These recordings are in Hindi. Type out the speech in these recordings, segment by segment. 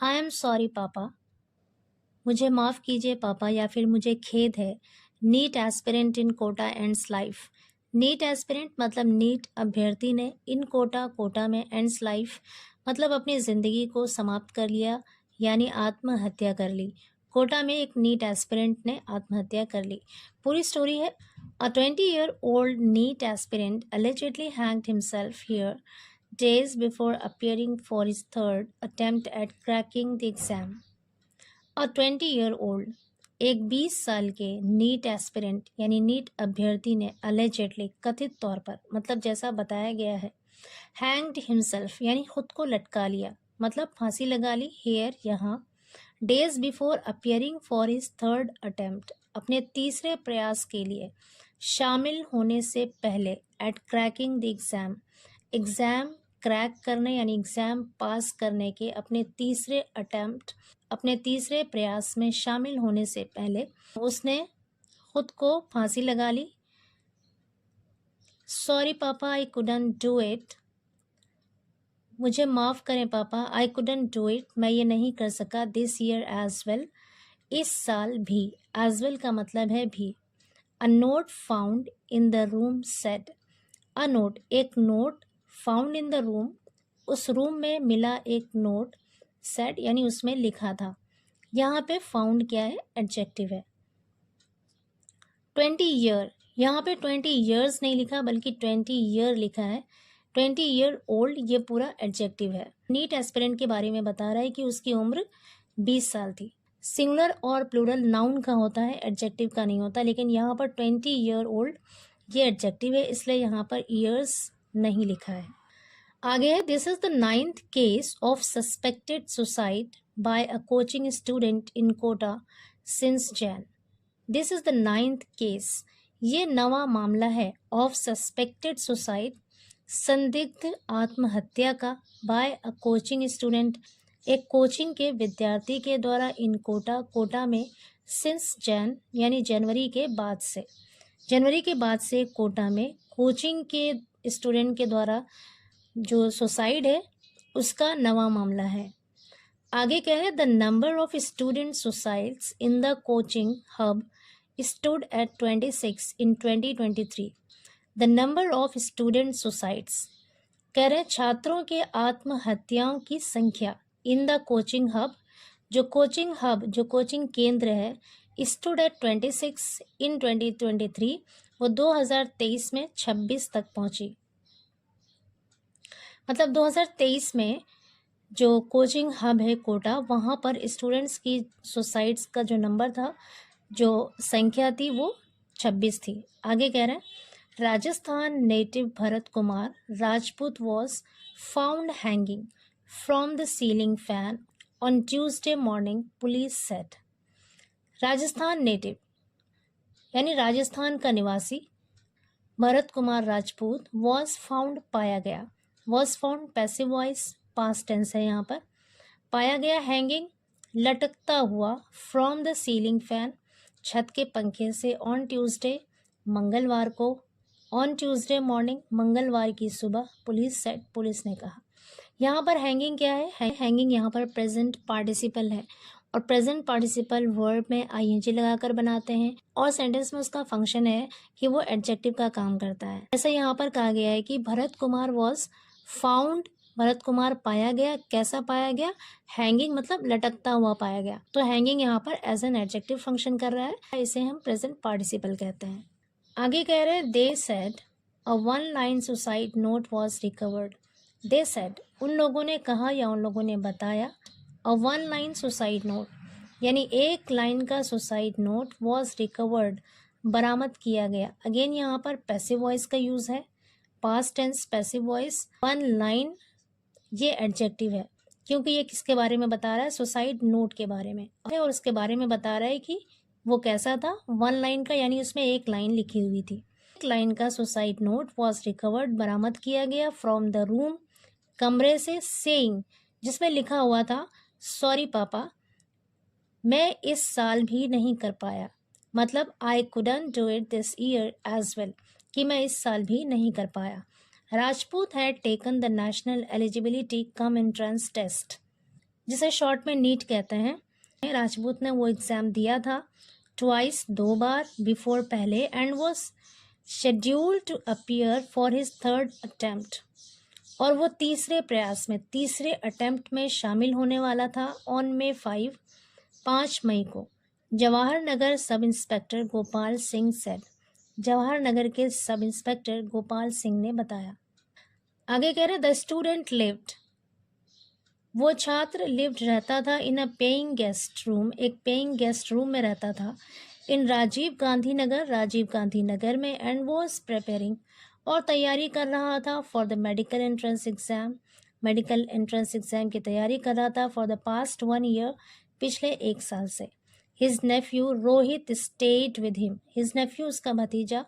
आई एम सॉरी पापा। मुझे माफ़ कीजिए पापा या फिर मुझे खेद है। NEET aspirant in Kota ends life. NEET aspirant मतलब नीट अभ्यर्थी ने इन कोटा कोटा में एंड्स लाइफ मतलब अपनी ज़िंदगी को समाप्त कर लिया यानी आत्महत्या कर ली। कोटा में एक नीट एस्पिरेंट ने आत्महत्या कर ली। पूरी स्टोरी है। अ 20-year-old NEET aspirant allegedly hanged himself here days before appearing for his third attempt at cracking the exam. A 20-year-old एक 20 साल के नीट एस्पिरेंट यानी नीट अभ्यर्थी ने अलेजेडली कथित तौर पर मतलब जैसा बताया गया है हैंग्ड हिमसेल्फ यानी खुद को लटका लिया मतलब फांसी लगा ली हेयर यहाँ days before appearing for his third attempt अपने तीसरे प्रयास के लिए शामिल होने से पहले at cracking the exam crack करने यानी एग्ज़ाम पास करने के अपने तीसरे अटेम्प्ट अपने तीसरे प्रयास में शामिल होने से पहले उसने खुद को फांसी लगा ली। सॉरी पापा आई कुडंट डू इट। मुझे माफ़ करें पापा। आई कुडंट डू इट मैं ये नहीं कर सका। दिस ईयर एज वेल इस साल भी। एज वेल का मतलब है भी। A note found in the room said. A note एक note found in the room उस रूम में मिला एक नोट सेड यानी उसमें लिखा था। यहाँ पे फाउंड क्या है एडजेक्टिव है। 20 ईयर यहाँ पे 20 ईयर्स नहीं लिखा बल्कि 20 ईयर लिखा है। 20 ईयर ओल्ड ये पूरा एडजेक्टिव है। नीट एस्पिरेंट के बारे में बता रहा है कि उसकी उम्र 20 साल थी। सिंगुलर और प्लूरल नाउन का होता है एडजेक्टिव का नहीं होता लेकिन यहाँ पर 20 ईयर ओल्ड ये एडजेक्टिव है इसलिए यहाँ पर ईयर्स नहीं लिखा है। आगे है this is the 9th case of suspected suicide by a coaching student in Kota since Jan. This is the 9th case ये नवा मामला है ऑफ सस्पेक्टेड सुसाइड संदिग्ध आत्महत्या का बाय अ कोचिंग स्टूडेंट एक कोचिंग के विद्यार्थी के द्वारा इन कोटा में सिंस जैन यानी जनवरी के बाद से कोटा में कोचिंग के स्टूडेंट के द्वारा जो सुसाइड है उसका नवा मामला है। आगे क्या है the number of student suicides in the coaching hub stood at 26 in 2023। The number of student suicides कह रहे छात्रों के आत्महत्याओं की संख्या इन द कोचिंग हब जो कोचिंग केंद्र है स्टूड एट 26 इन 2023 वो 2023 में 26 तक पहुंची। मतलब 2023 में जो कोचिंग हब है कोटा वहाँ पर स्टूडेंट्स की सुसाइड्स का जो नंबर था जो संख्या थी वो 26 थी। आगे कह रहे हैं Rajasthan native Bharat Kumar Rajput was found hanging from the ceiling fan on Tuesday morning police said. Rajasthan native यानी राजस्थान का निवासी भरत कुमार राजपूत वॉज फाउंड पाया गया। Was found passive voice past tense है यहाँ पर। पाया गया हैंगिंग लटकता हुआ फ्रॉम द सीलिंग फैन छत के पंखे से ऑन ट्यूसडे मंगलवार को ऑन ट्यूसडे मॉर्निंग मंगलवार की सुबह पुलिस ने कहा। यहाँ पर हैंगिंग क्या है हैंगिंग यहाँ पर प्रेजेंट पार्टिसिपल है और प्रेजेंट पार्टिसिपल वर्ब में आईएनजी लगाकर बनाते हैं और सेंटेंस में उसका फंक्शन है कि वो एडजेक्टिव का काम करता है। ऐसा यहाँ पर कहा गया है कि भरत कुमार वॉज फाउंड भरत कुमार पाया गया। कैसा पाया गया हैंगिंग मतलब लटकता हुआ पाया गया। तो हैंगिंग यहाँ पर एज एन एडजेक्टिव फंक्शन कर रहा है इसे हम प्रेजेंट पार्टिसिपल कहते हैं। आगे कह रहे हैं they said a 1 line suicide note was recovered. They said उन लोगों ने कहा या उन लोगों ने बताया अ 1 लाइन सुसाइड नोट यानी एक लाइन का सुसाइड नोट वॉज रिकवर्ड बरामद किया गया। अगेन यहाँ पर पैसिव वॉइस का यूज है past tense passive voice. 1 line ये एडजेक्टिव है क्योंकि ये किसके बारे में बता रहा है सुसाइड नोट के बारे में और उसके बारे में बता रहा है कि वो कैसा था 1 लाइन का यानी उसमें एक लाइन लिखी हुई थी। एक लाइन का सुसाइड नोट वॉज रिकवर्ड बरामद किया गया फ्रॉम द रूम कमरे से सेइंग जिसमें लिखा हुआ था सॉरी पापा मैं इस साल भी नहीं कर पाया मतलब I couldn't do it this year as well कि मैं इस साल भी नहीं कर पाया। Rajput had taken the national eligibility cum entrance test जिसे शॉर्ट में नीट कहते हैं। राजपूत ने वो एग्ज़ाम दिया था ट्वाइस, 2 बार बिफोर पहले, and was scheduled to appear for his third attempt, और वो तीसरे प्रयास में, तीसरे अटेम्प्ट में शामिल होने वाला था ऑन मे 5 मई को। Jawahar Nagar sub inspector Gopal Singh said, Jawahar Nagar के सब इंस्पेक्टर गोपाल सिंह ने बताया। आगे कह रहे द स्टूडेंट लिव्ड, वो छात्र लिव्ड रहता था इन अ पेइंग गेस्ट रूम, एक पेइंग गेस्ट रूम में रहता था, इन राजीव गांधी नगर, राजीव गांधी नगर में, एंड वॉज प्रिपेयरिंग, और तैयारी कर रहा था for the medical entrance exam, medical entrance exam की तैयारी कर रहा था फॉर द पास्ट 1 ईयर, पिछले 1 साल से। His Neiphiu Rohit stayed with him, his Neiphiu उसका भतीजा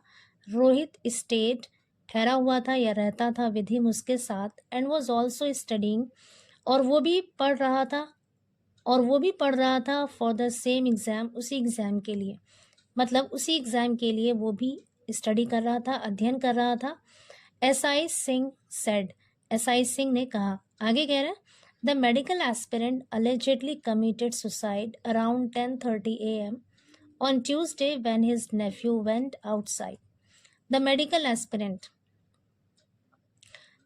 रोहित स्टेड ठहरा हुआ था या रहता था विद हिम उसके साथ, एंड वॉज ऑल्सो स्टडिंग, और वो भी पढ़ रहा था फॉर द सेम एग्ज़ाम, उसी एग्ज़ाम के लिए, मतलब उसी एग्ज़ाम के लिए वो भी स्टडी कर रहा था, अध्ययन कर रहा था। SI Singh said, SI Singh ने कहा। आगे कह रहे हैं the medical aspirant allegedly committed suicide around 10:30 a.m. on Tuesday when his nephew went outside. The medical aspirant,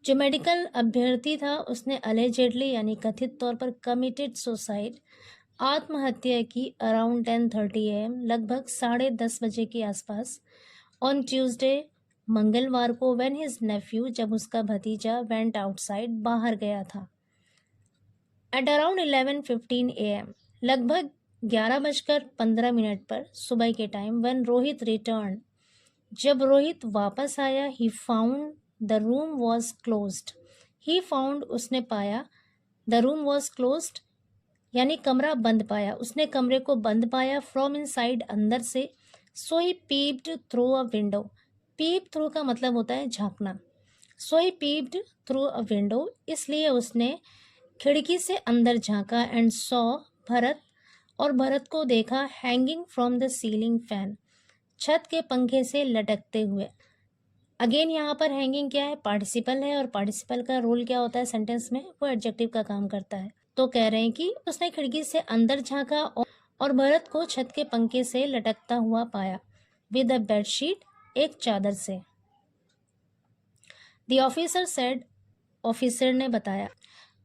जो मेडिकल अभ्यर्थी था, उसने अलेजेडली यानी कथित तौर पर कमिटेड सुसाइड, आत्महत्या की अराउंड 10:30 AM, लगभग 10:30 बजे के आसपास, ऑन ट्यूसडे, मंगलवार को, व्हेन हिज नेफ्यू, जब उसका भतीजा, वेंट आउटसाइड, बाहर गया था, एट अराउंड 11:15 AM, लगभग 11:15 पर सुबह के टाइम, व्हेन रोहित रिटर्न, जब रोहित वापस आया, he found the room was closed, he found उसने पाया, द रूम वॉज क्लोज्ड यानी कमरा बंद पाया, उसने कमरे को बंद पाया, फ्रॉम इनसाइड अंदर से, so he peeped through a window, peep through का मतलब होता है झांकना, so he peeped through a window, इसलिए उसने खिड़की से अंदर झांका, एंड सॉ भरत, और भरत को देखा, hanging from the ceiling fan, छत के पंखे से लटकते हुए। अगेन यहाँ पर हैंगिंग क्या है, पार्टिसिपल है, और पार्टिसिपल का रोल क्या होता है सेंटेंस में, वो एडजेक्टिव का काम करता है। तो कह रहे हैं कि उसने खिड़की से अंदर झांका और भरत को छत के पंखे से लटकता हुआ पाया, विद अ बेडशीट, एक चादर से। द ऑफिसर सेड, ऑफिसर ने बताया।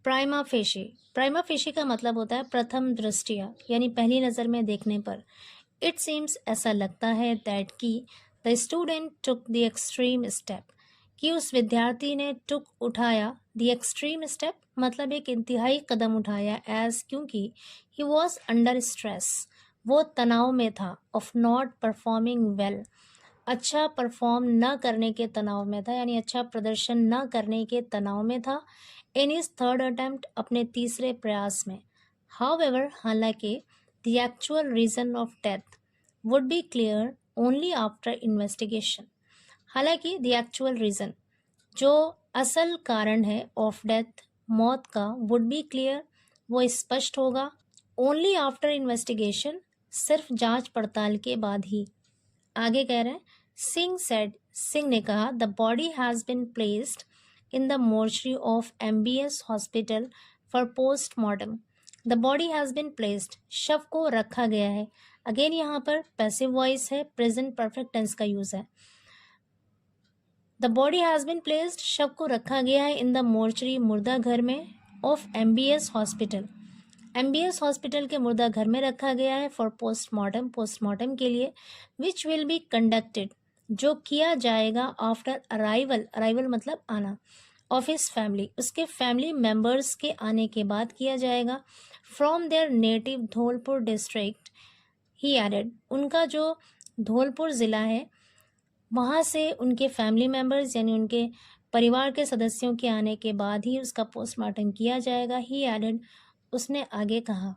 प्राइमा फेशी, प्राइमा फेशी का मतलब होता है प्रथम दृष्टिया, यानी पहली नज़र में देखने पर। इट सीम्स, ऐसा लगता है, दैट की the student took the extreme step, कि उस विद्यार्थी ने टुक उठाया, द एक्सट्रीम स्टेप मतलब एक इंतहाई कदम उठाया, एज क्योंकि ही वॉज अंडर स्ट्रेस, वो तनाव में था, ऑफ नॉट परफॉर्मिंग वेल, अच्छा परफॉर्म न करने के तनाव में था, यानी अच्छा प्रदर्शन न करने के तनाव में था, इन हिज थर्ड अटेम्प्ट, अपने तीसरे प्रयास में। हाउएवर, हालांकि, the actual reason of death would be clear only after investigation, हालांकि द एक्चुअल रीज़न, जो असल कारण है, ऑफ डेथ, मौत का, वुड बी क्लियर, वो स्पष्ट होगा, ओनली आफ्टर इन्वेस्टिगेशन, सिर्फ जांच पड़ताल के बाद ही। आगे कह रहे हैं सिंह सेड, सिंह ने कहा, the body has been placed in the mortuary of MBS hospital for postmortem, the body has been placed, शव को रखा गया है। अगेन यहाँ पर पैसिव वॉइस है, प्रेजेंट परफेक्ट टेंस का यूज़ है। The body has been placed, शव को रखा गया है, इन द मोर्चरी, मुर्दा घर में, of MBS hospital, MBS hospital के मुर्दा घर में रखा गया है, फॉर पोस्टमार्टम, पोस्टमार्टम के लिए, विच विल बी कंडक्टेड, जो किया जाएगा, आफ्टर अराइवल, अराइवल मतलब आना, ऑफ हिज फैमिली, उसके फैमिली मेम्बर्स के आने के बाद किया जाएगा, from their native Dholpur district, he added, उनका जो धौलपुर ज़िला है वहाँ से उनके फैमिली मेम्बर्स यानी उनके परिवार के सदस्यों के आने के बाद ही उसका पोस्टमार्टम किया जाएगा। ही एडेड, उसने आगे कहा।